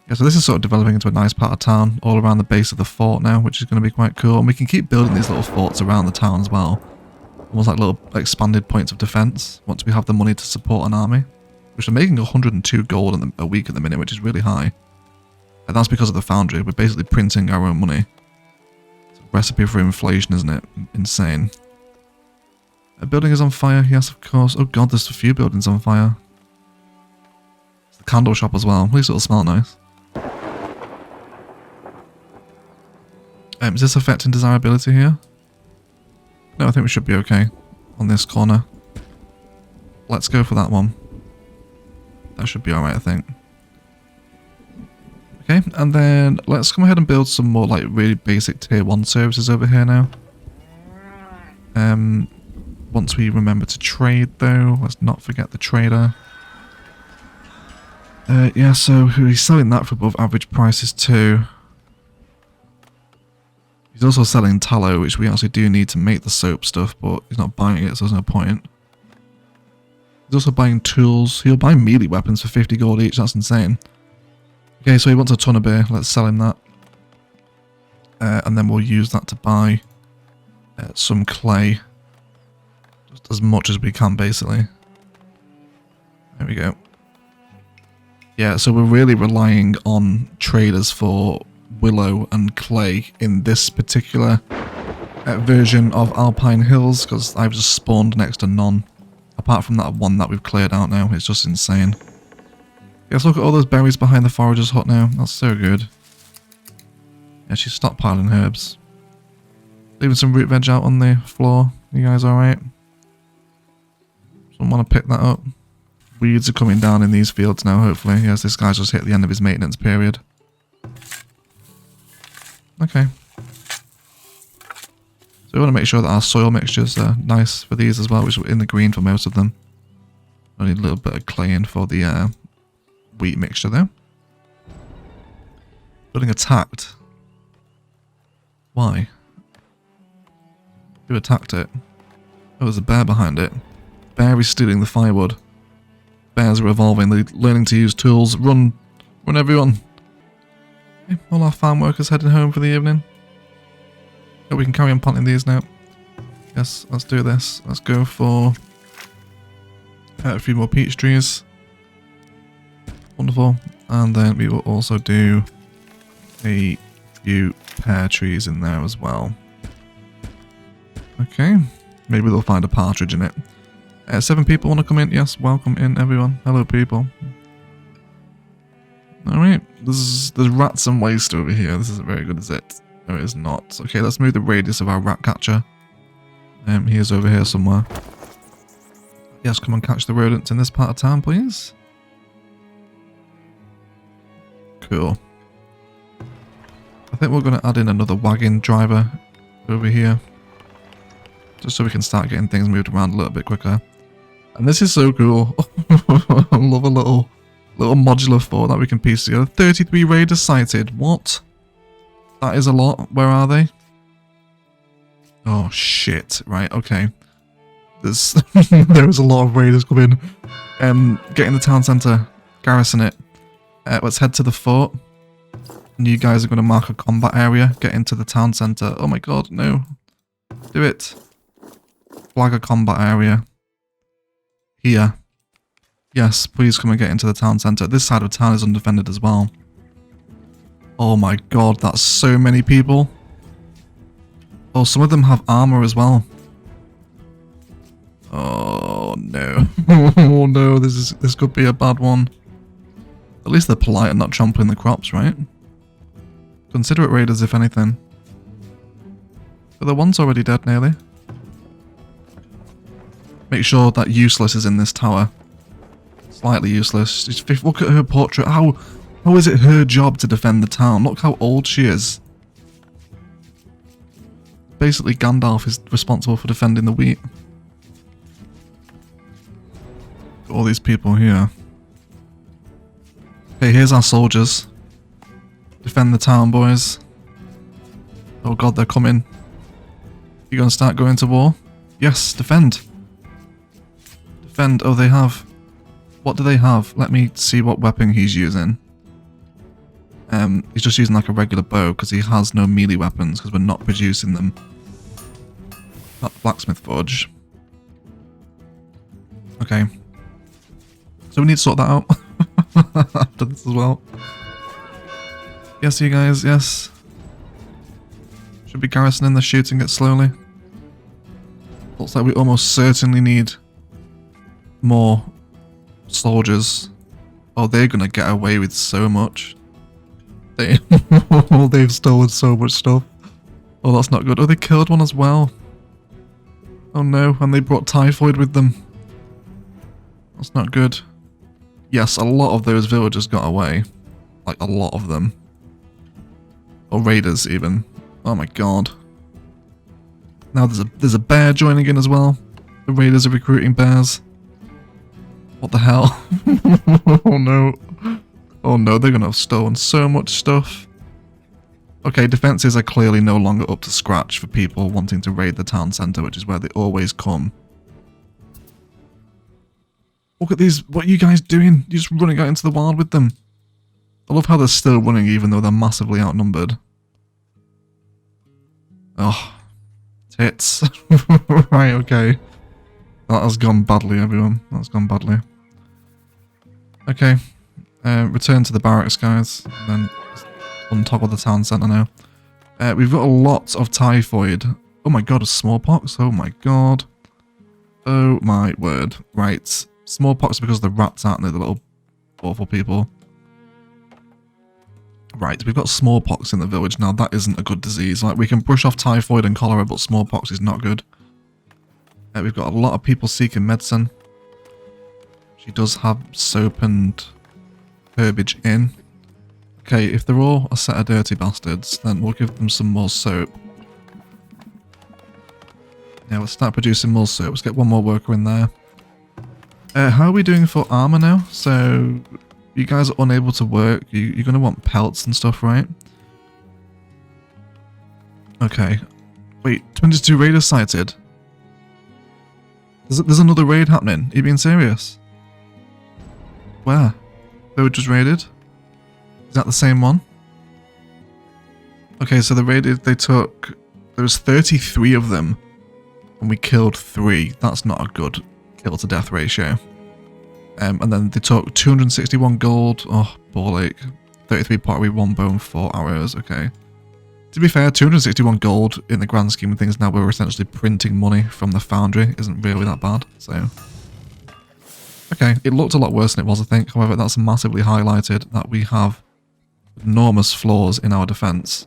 Yeah, so this is sort of developing into a nice part of town all around the base of the fort now, which is going to be quite cool. And we can keep building these little forts around the town as well. Almost like little expanded points of defense once we have the money to support an army. Which are making 102 gold a week at the minute, which is really high. And that's because of the Foundry. We're basically printing our own money. It's a recipe for inflation, isn't it? Insane. A building is on fire, yes of course. Oh god, there's a few buildings on fire. It's the candle shop as well. At least it'll smell nice. Is this affecting desirability here? No, I think we should be okay on this corner. Let's go for that one. That should be alright, I think. Okay, and then let's come ahead and build some more like really basic tier 1 services over here now. Once we remember to trade though, let's not forget the trader. Yeah, so he's selling that for above average prices too. He's also selling tallow, which we actually do need to make the soap stuff, but he's not buying it, so there's no point. He's also buying tools. He'll buy melee weapons for 50 gold each, that's insane. Okay, so he wants a ton of beer, let's sell him that. And then we'll use that to buy some clay. Just as much as we can, basically. There we go. Yeah, so we're really relying on traders for willow and clay in this particular version of Alpine Hills, because I've just spawned next to none. Apart from that one that we've cleared out now, it's just insane. Let's look at all those berries behind the forager's hut now. That's so good. Yeah, she's stockpiling herbs. Leaving some root veg out on the floor. You guys alright? Someone want to pick that up? Weeds are coming down in these fields now, hopefully. Yes, this guy's just hit the end of his maintenance period. Okay. So we want to make sure that our soil mixtures are nice for these as well, which are in the green for most of them. I need a little bit of clay in for the wheat mixture though. Building attacked. Why? Who attacked it? Oh, there's a bear behind it. Bear is stealing the firewood. Bears are evolving, they're learning to use tools. Run everyone. Okay, all our farm workers heading home for the evening. Oh, we can carry on planting these now. Yes, let's do this. Let's go for a few more peach trees. Wonderful. And then we will also do a few pear trees in there as well. Okay. Maybe they'll find a partridge in it. 7 people want to come in. Yes, welcome in everyone. Hello people. Alright. There's rats and waste over here. This isn't very good, is it? No, it is not. Okay, let's move the radius of our rat catcher. He is over here somewhere. Yes, come and catch the rodents in this part of town, please. Cool. I think we're going to add in another wagon driver over here. Just so we can start getting things moved around a little bit quicker. And this is so cool. I love a little modular fort that we can piece together. 33 raiders sighted. What? That is a lot. Where are they? Oh shit. Right, okay. There's a lot of raiders coming. Get in the town centre. Garrison it. Let's head to the fort. And you guys are going to mark a combat area. Get into the town centre. Oh my god, no. Do it. Flag a combat area. Here. Yes, please come and get into the town centre. This side of town is undefended as well. Oh my god, that's so many people. Oh, some of them have armour as well. Oh no. Oh no, this could be a bad one. At least they're polite and not trampling the crops, right? Considerate raiders, if anything. But the one's already dead, nearly. Make sure that useless is in this tower. Slightly useless. Look at her portrait. How is it her job to defend the town? Look how old she is. Basically, Gandalf is responsible for defending the wheat. All these people here. Okay, here's our soldiers. Defend the town, boys. Oh god, they're coming. You gonna start going to war? Yes, defend. Defend. Oh, they have... What do they have? Let me see what weapon he's using. He's just using like a regular bow because he has no melee weapons because we're not producing them. Not blacksmith forge. Okay. So we need to sort that out after this as well. Yes, you guys, yes. Should be garrisoning the shooting it slowly. Looks like we almost certainly need more soldiers. Oh, they're gonna get away with so much. They've stolen so much stuff. Oh, that's not good. Oh, they killed one as well. Oh no, and they brought typhoid with them. That's not good. Yes, a lot of those villagers got away. Like, a lot of them. Or raiders, even. Oh my god. Now there's a bear joining in as well. The raiders are recruiting bears. What the hell? Oh no. Oh no, they're gonna have stolen so much stuff. Okay, defences are clearly no longer up to scratch for people wanting to raid the town centre, which is where they always come. Look at these, what are you guys doing? You're just running out into the wild with them. I love how they're still running even though they're massively outnumbered. Oh, tits. Right, okay. That has gone badly, everyone. That's gone badly. Okay. Return to the barracks, guys. And then untoggle the town centre now. We've got a lot of typhoid. Oh my god, a smallpox? Oh my god. Oh my word. Right. Smallpox because the rats, aren't they? The little awful people. Right, we've got smallpox in the village now. That isn't a good disease. Like, we can brush off typhoid and cholera, but smallpox is not good. We've got a lot of people seeking medicine. She does have soap and herbage in. Okay, if they're all a set of dirty bastards, then we'll give them some more soap. Yeah, let's start producing more soap. Let's get one more worker in there. How are we doing for armor now? So, you guys are unable to work. You're going to want pelts and stuff, right? Okay. Wait, 22 raiders sighted. There's another raid happening. Are you being serious? Where? They were just raided? Is that the same one? Okay, so the raid, they took There was 33 of them, and we killed 3. That's not a good kill to death ratio. And then they took 261 gold. Oh, ball ache. 33 pottery, 1 bone, 4 arrows. Okay. To be fair, 261 gold in the grand scheme of things now we're essentially printing money from the Foundry isn't really that bad. So, okay, it looked a lot worse than it was, I think. However, that's massively highlighted that we have enormous flaws in our defense.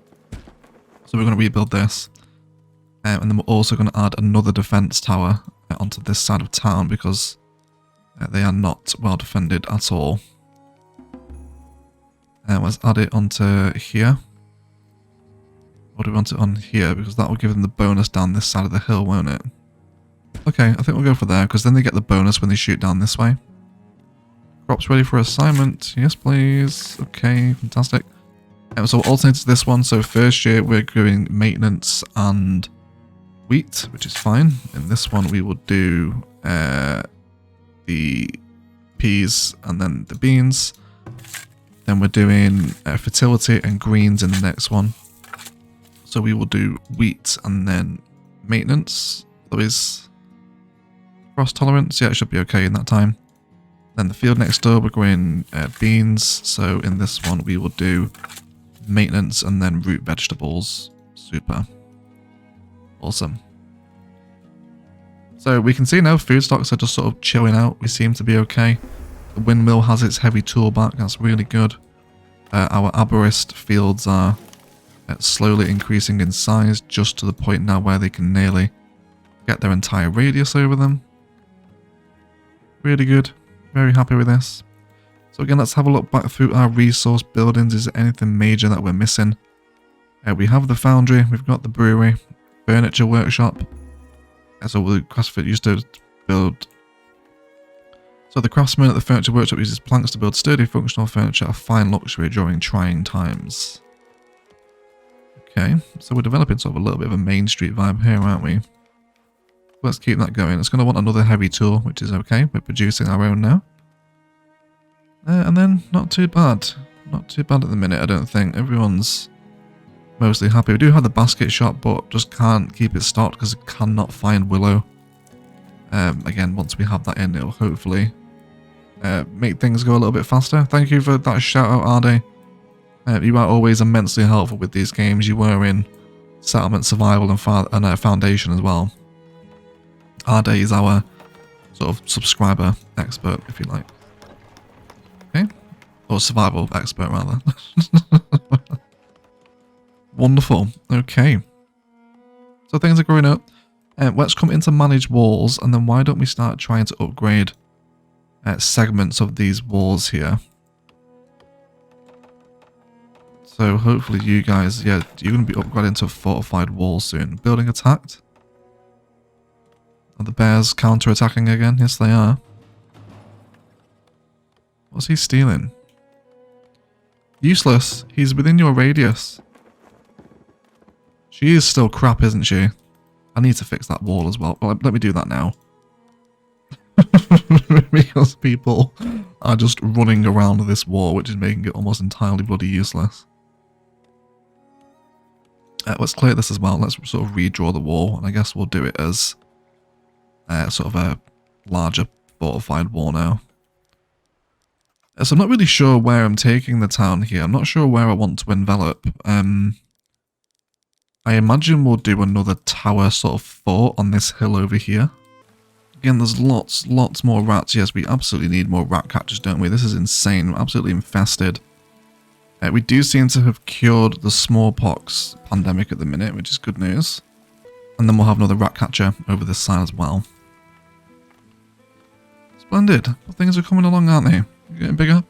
So we're going to rebuild this. And then we're also going to add another defense tower onto this side of town because they are not well defended at all. Let's add it onto here. Or do we want it on here? Because that will give them the bonus down this side of the hill, won't it? Okay, I think we'll go for there, because then they get the bonus when they shoot down this way. Crops ready for assignment. Yes, please. Okay, fantastic. So we'll alternate to this one. So first year we're doing maintenance and wheat, which is fine. In this one we will do the peas and then the beans. Then we're doing fertility and greens in the next one. So we will do wheat and then maintenance. There is frost tolerance. Yeah, it should be okay in that time. Then the field next door, we're going beans. So in this one, we will do maintenance and then root vegetables. Super. Awesome. So we can see now food stocks are just sort of chilling out. We seem to be okay. The windmill has its heavy tool back. That's really good. Our arborist fields are slowly increasing in size, just to the point now where they can nearly get their entire radius over them. Really good. Very happy with this. So again, let's have a look back through our resource buildings. Is there anything major that we're missing? We have the foundry, we've got the brewery, furniture workshop. So the craftsman used to build. So the craftsman at the furniture workshop uses planks to build sturdy, functional furniture of fine luxury during trying times. Okay, so we're developing sort of a little bit of a Main Street vibe here, aren't we? Let's keep that going. It's going to want another heavy tool, which is okay. We're producing our own now. And then, not too bad. Not too bad at the minute, I don't think. Everyone's mostly happy. We do have the basket shop, but just can't keep it stocked because it cannot find willow. Again, once we have that in, it'll hopefully make things go a little bit faster. Thank you for that shout out, Arde. You are always immensely helpful with these games. You were in Settlement, Survival, and Foundation as well. Arde is our sort of subscriber expert, if you like. Okay? Or survival expert, rather. Wonderful. Okay. So things are growing up. Let's come into manage walls, and then why don't we start trying to upgrade segments of these walls here. So hopefully you guys, yeah, you're going to be upgrading to a fortified wall soon. Building attacked. Are the bears counter-attacking again? Yes, they are. What's he stealing? Useless. He's within your radius. She is still crap, isn't she? I need to fix that wall as well. Well, let me do that now. Because people are just running around this wall, which is making it almost entirely bloody useless. Let's clear this as well. Let's sort of redraw the wall, and I guess we'll do it as sort of a larger fortified wall now. So I'm not really sure where I'm taking the town here. I'm not sure where I want to envelop. I imagine we'll do another tower sort of fort on this hill over here. Again, there's lots more rats. Yes, we absolutely need more rat catchers, don't we? This is insane. We're absolutely infested. We do seem to have cured the smallpox pandemic at the minute, which is good news. And then we'll have another rat catcher over this side as well. Splendid. Well, things are coming along, aren't they? Getting bigger.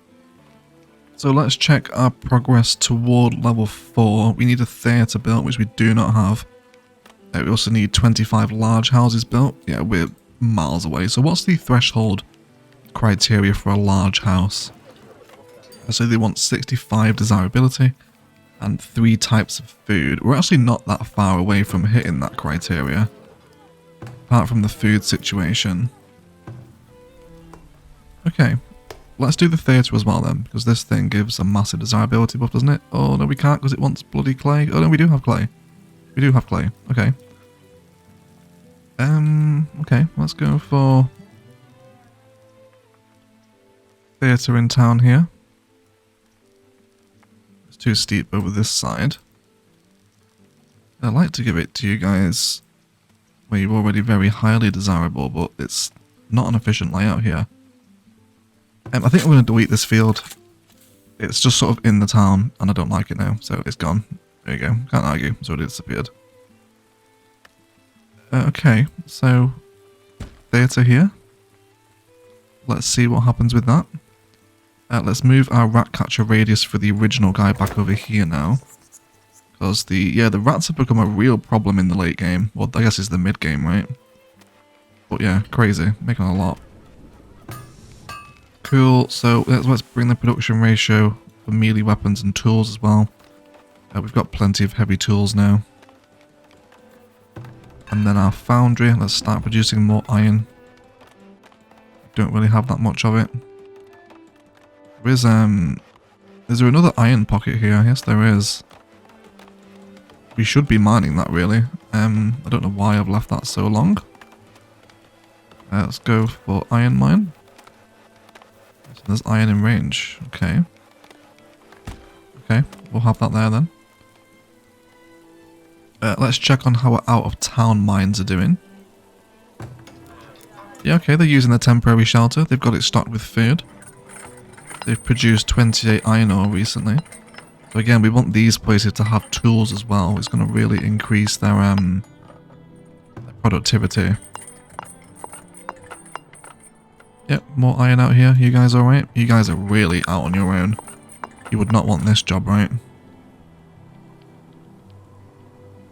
So let's check our progress toward level 4. We need a theatre built, which we do not have. We also need 25 large houses built. Yeah, we're miles away. So what's the threshold criteria for a large house? So they want 65 desirability and 3 types of food. We're actually not that far away from hitting that criteria, apart from the food situation. Okay, let's do the theatre as well then, because this thing gives a massive desirability buff, doesn't it? Oh no, we can't because it wants bloody clay. Oh no, we do have clay. We do have clay. Okay. Okay, let's go for theatre in town here. It's too steep over this side. I'd like to give it to you guys where you're already very highly desirable, but it's not an efficient layout here. I think I'm going to delete this field. It's just sort of in the town, and I don't like it now, so it's gone. There you go. Can't argue. It's already disappeared. Okay, so theatre here. Let's see what happens with that. Let's move our rat catcher radius for the original guy back over here now. Because the rats have become a real problem in the late game. Well, I guess it's the mid game, right? But yeah, crazy. Making a lot. Cool, so let's bring the production ratio for melee weapons and tools as well. We've got plenty of heavy tools now. And then our foundry, let's start producing more iron. Don't really have that much of it. Is there another iron pocket here? Yes, there is. We should be mining that, really. I don't know why I've left that so long. Let's go for iron mine. So there's iron in range. Okay. Okay, we'll have that there then. Let's check on how our out-of-town mines are doing. Yeah, okay, they're using the temporary shelter. They've got it stocked with food. They've produced 28 iron ore recently. So again, we want these places to have tools as well. It's going to really increase their productivity. Yep, more iron out here. You guys alright? You guys are really out on your own. You would not want this job, right?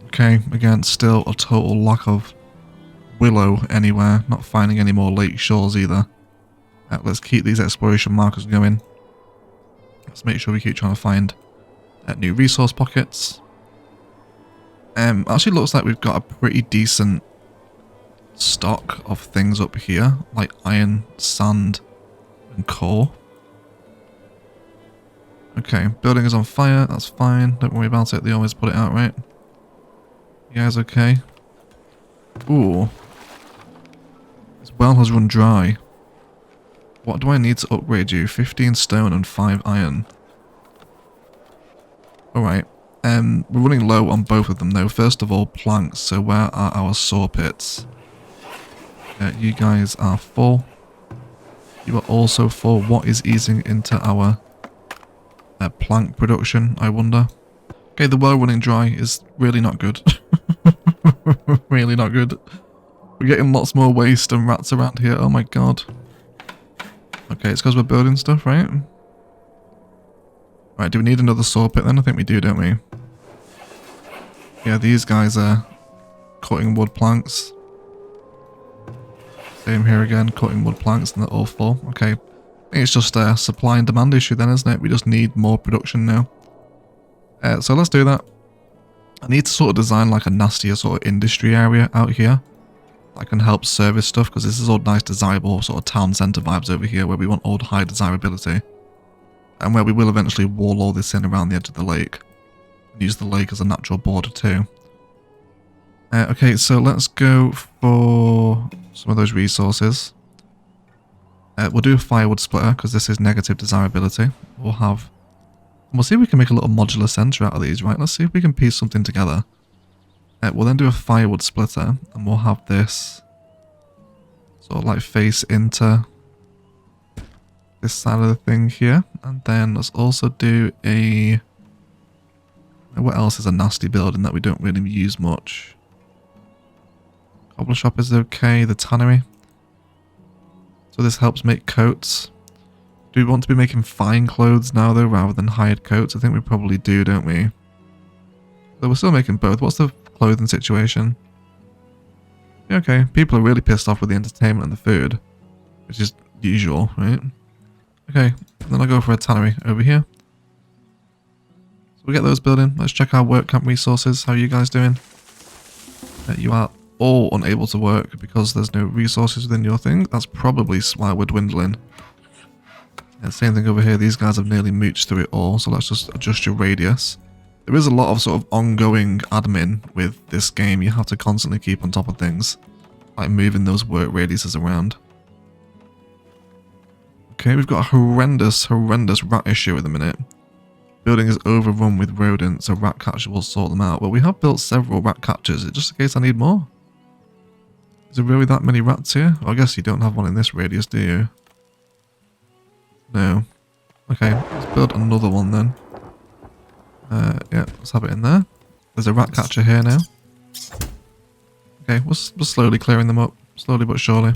Okay, again, still a total lack of willow anywhere. Not finding any more lake shores either. Let's keep these exploration markers going. Let's make sure we keep trying to find new resource pockets. Actually looks like we've got a pretty decent stock of things up here, like iron, sand, and coal. Okay, building is on fire, that's fine, don't worry about it, they always put it out, right? You guys okay? Ooh. This well has run dry. What do I need to upgrade you? 15 stone and 5 iron. Alright. We're running low on both of them though. First of all, planks. So where are our saw pits? You guys are full. You are also full. What is easing into our plank production, I wonder? Okay, the well running dry is really not good. Really not good. We're getting lots more waste and rats around here. Oh my god. Okay, it's because we're building stuff, right? Right, do we need another saw pit then? I think we do, don't we? Yeah, these guys are cutting wood planks. Same here again, cutting wood planks, and they're all full. Okay, I think it's just a supply and demand issue then, isn't it? We just need more production now. So let's do that. I need to sort of design like a nastier sort of industry area out here that can help service stuff, because this is all nice, desirable sort of town centre vibes over here where we want all high desirability. And where we will eventually wall all this in around the edge of the lake. And use the lake as a natural border too. Okay, so let's go for some of those resources. We'll do a firewood splitter because this is negative desirability. We'll see if we can make a little modular centre out of these, right? Let's see if we can piece something together. We'll then do a firewood splitter and we'll have this sort of like face into this side of the thing here. And then let's also do a... What else is a nasty building that we don't really use much? Cobble shop is okay, the tannery. So this helps make coats. Do we want to be making fine clothes now though, rather than hired coats? I think we probably do, don't we? But we're still making both. What's the clothing situation? Yeah, okay, people are really pissed off with the entertainment and the food, which is usual, right? Okay, and then I'll go for a tannery over here. So we'll get those building. Let's check our work camp resources. How are you guys doing? You are all unable to work because there's no resources within your thing. That's probably why we're dwindling. Yeah, same thing over here. These guys have nearly mooched through it all, so let's just adjust your radius. There is a lot of sort of ongoing admin with this game. You have to constantly keep on top of things, like moving those work radiuses around. Okay, we've got a horrendous rat issue at the minute. Building is overrun with rodents, so rat catcher will sort them out. Well, we have built several rat catchers. It's just in case I need more. Is there really that many rats here? Well, I guess you don't have one in this radius, do you? No. Okay, let's build another one then. Yeah, let's have it in there. There's a rat catcher here now. Okay, we're slowly clearing them up. Slowly but surely.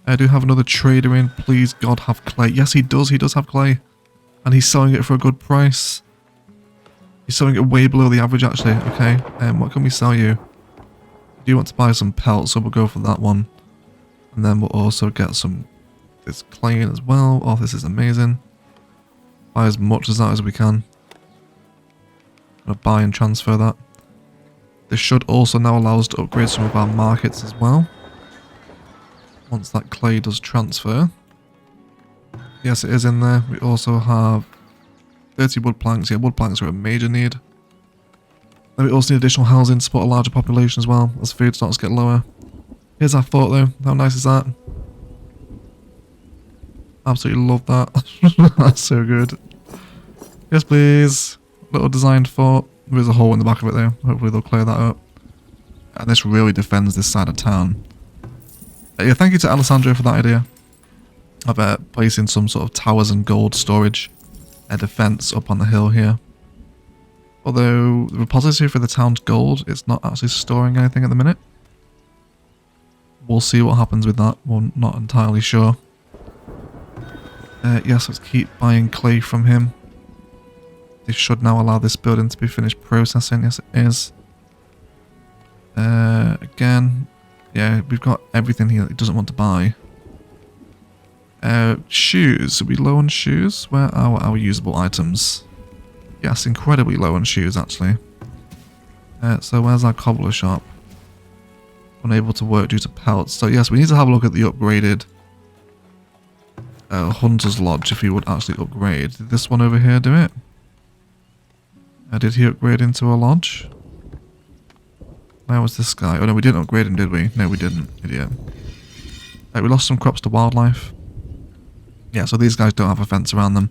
I do have another trader in. Please, God, have clay. Yes, he does. He does have clay. And he's selling it for a good price. He's selling it way below the average, actually. Okay, what can we sell you? Do you want to buy some pelts? So we'll go for that one. And then we'll also get some this clay in as well. Oh, this is amazing. Buy as much as that as we can. I'm going to buy and transfer that. This should also now allow us to upgrade some of our markets as well. Once that clay does transfer. Yes, it is in there. We also have 30 wood planks. Yeah, wood planks are a major need. Then we also need additional housing to support a larger population as well, as food starts to get lower. Here's our fort though. How nice is that? Absolutely love that. That's so good. Yes, please. Little designed fort. There is a hole in the back of it though. Hopefully they'll clear that up. And this really defends this side of town. Yeah, thank you to Alessandro for that idea. Of placing some sort of towers and gold storage defense up on the hill here. Although the repository for the town's gold, it's not actually storing anything at the minute. We'll see what happens with that. We're not entirely sure. Yes, let's keep buying clay from him. This should now allow this building to be finished processing. Yes, it is. Again, yeah, we've got everything here that he doesn't want to buy. Shoes. Are we low on shoes? Where are our usable items? Yes, incredibly low on shoes, actually. So where's our cobbler shop? Unable to work due to pelts. So yes, we need to have a look at the upgraded Hunter's Lodge if we would actually upgrade. Did this one over here do it? Did he upgrade into a lodge? Where was this guy? Oh no, we didn't upgrade him, did we? No, we didn't. Idiot. We lost some crops to wildlife. Yeah, so these guys don't have a fence around them.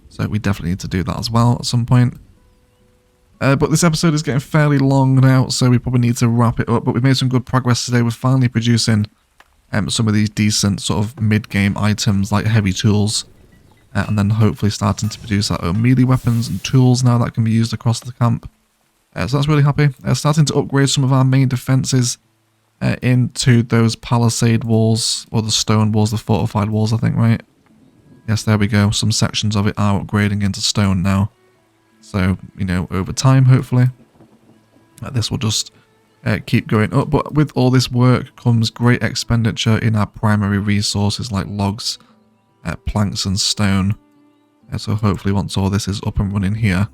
So we definitely need to do that as well at some point. But this episode is getting fairly long now, so we probably need to wrap it up. But we've made some good progress today. We're finally producing some of these decent sort of mid-game items like heavy tools. And then hopefully starting to produce our own melee weapons and tools now that can be used across the camp. So that's really happy. Starting to upgrade some of our main defences into those palisade walls, or the stone walls, the fortified walls, I think, right? Yes, there we go. Some sections of it are upgrading into stone now. So, you know, over time, hopefully, this will just keep going up. But with all this work comes great expenditure in our primary resources like logs, planks and stone. So hopefully once all this is up and running here,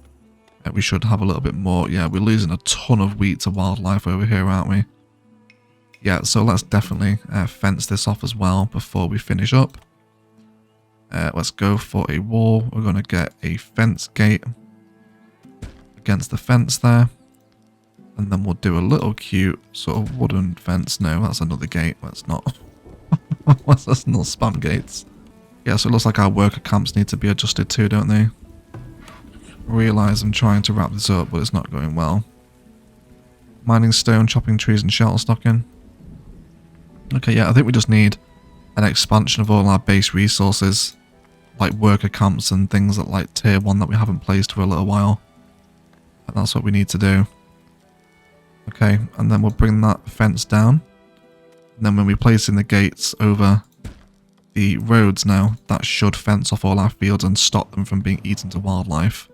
we should have a little bit more. Yeah, we're losing a ton of wheat to wildlife over here, aren't we? Yeah, so let's definitely fence this off as well before we finish up. Let's go for a wall. We're going to get a fence gate against the fence there. And then we'll do a little cute sort of wooden fence. No, that's another gate. Let's not. That's not spam gates. Yeah, so it looks like our worker camps need to be adjusted too, don't they? Realise I'm trying to wrap this up, but it's not going well. Mining stone, chopping trees and shelter stocking. Okay, yeah, I think we just need an expansion of all our base resources. Like worker camps and things that like tier 1 that we haven't placed for a little while. And that's what we need to do. Okay, and then we'll bring that fence down. And then when we place in the gates over the roads now, that should fence off all our fields and stop them from being eaten to wildlife.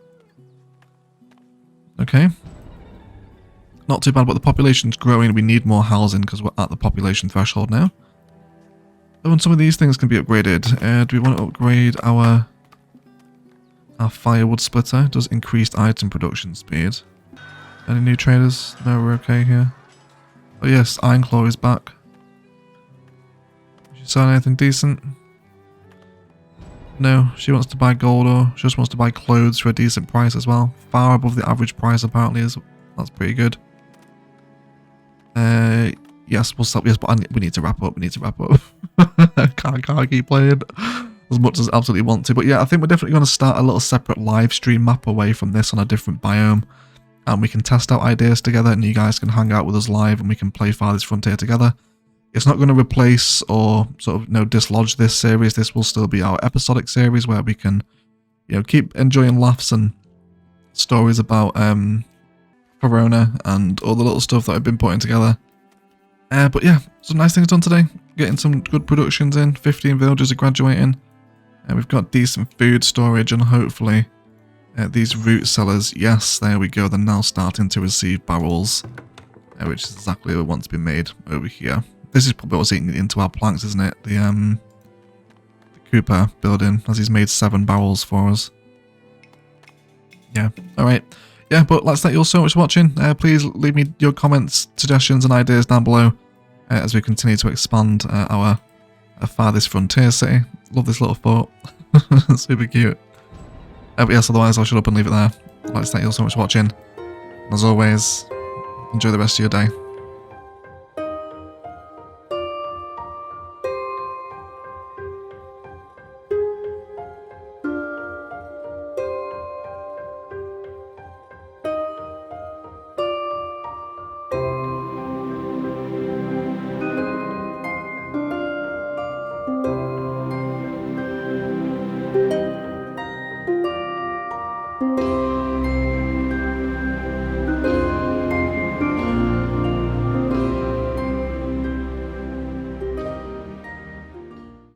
Okay. Not too bad, but the population's growing. We need more housing because we're at the population threshold now. Oh, and some of these things can be upgraded. Do we want to upgrade our firewood splitter? It does increased item production speed. Any new traders? No, we're okay here. Oh yes, Ironclaw is back. Did you sell anything decent? No, she wants to buy gold ore. She just wants to buy clothes for a decent price as well. Far above the average price apparently. That's pretty good. Yes, we'll stop. Yes, but we need to wrap up. We need to wrap up. can't keep playing as much as I absolutely want to. But yeah, I think we're definitely going to start a little separate live stream map away from this on a different biome. And we can test out ideas together and you guys can hang out with us live and we can play Farthest Frontier together. It's not going to replace or sort of dislodge this series. This will still be our episodic series where we can, keep enjoying laughs and stories about Corona and all the little stuff that I've been putting together. But yeah, some nice things done today. Getting some good productions in. 15 villagers are graduating. We've got decent food storage and hopefully these root sellers, yes, there we go. They're now starting to receive barrels, which is exactly what wants to be made over here. This is probably what's eating into our planks, isn't it? The Cooper building, as he's made 7 barrels for us. Yeah, alright. Yeah, but let's thank you all so much for watching. Please leave me your comments, suggestions and ideas down below as we continue to expand our Farthest Frontier city. Love this little fort. Super cute. But yes, otherwise I'll shut up and leave it there. Let's thank you all so much for watching. As always, enjoy the rest of your day.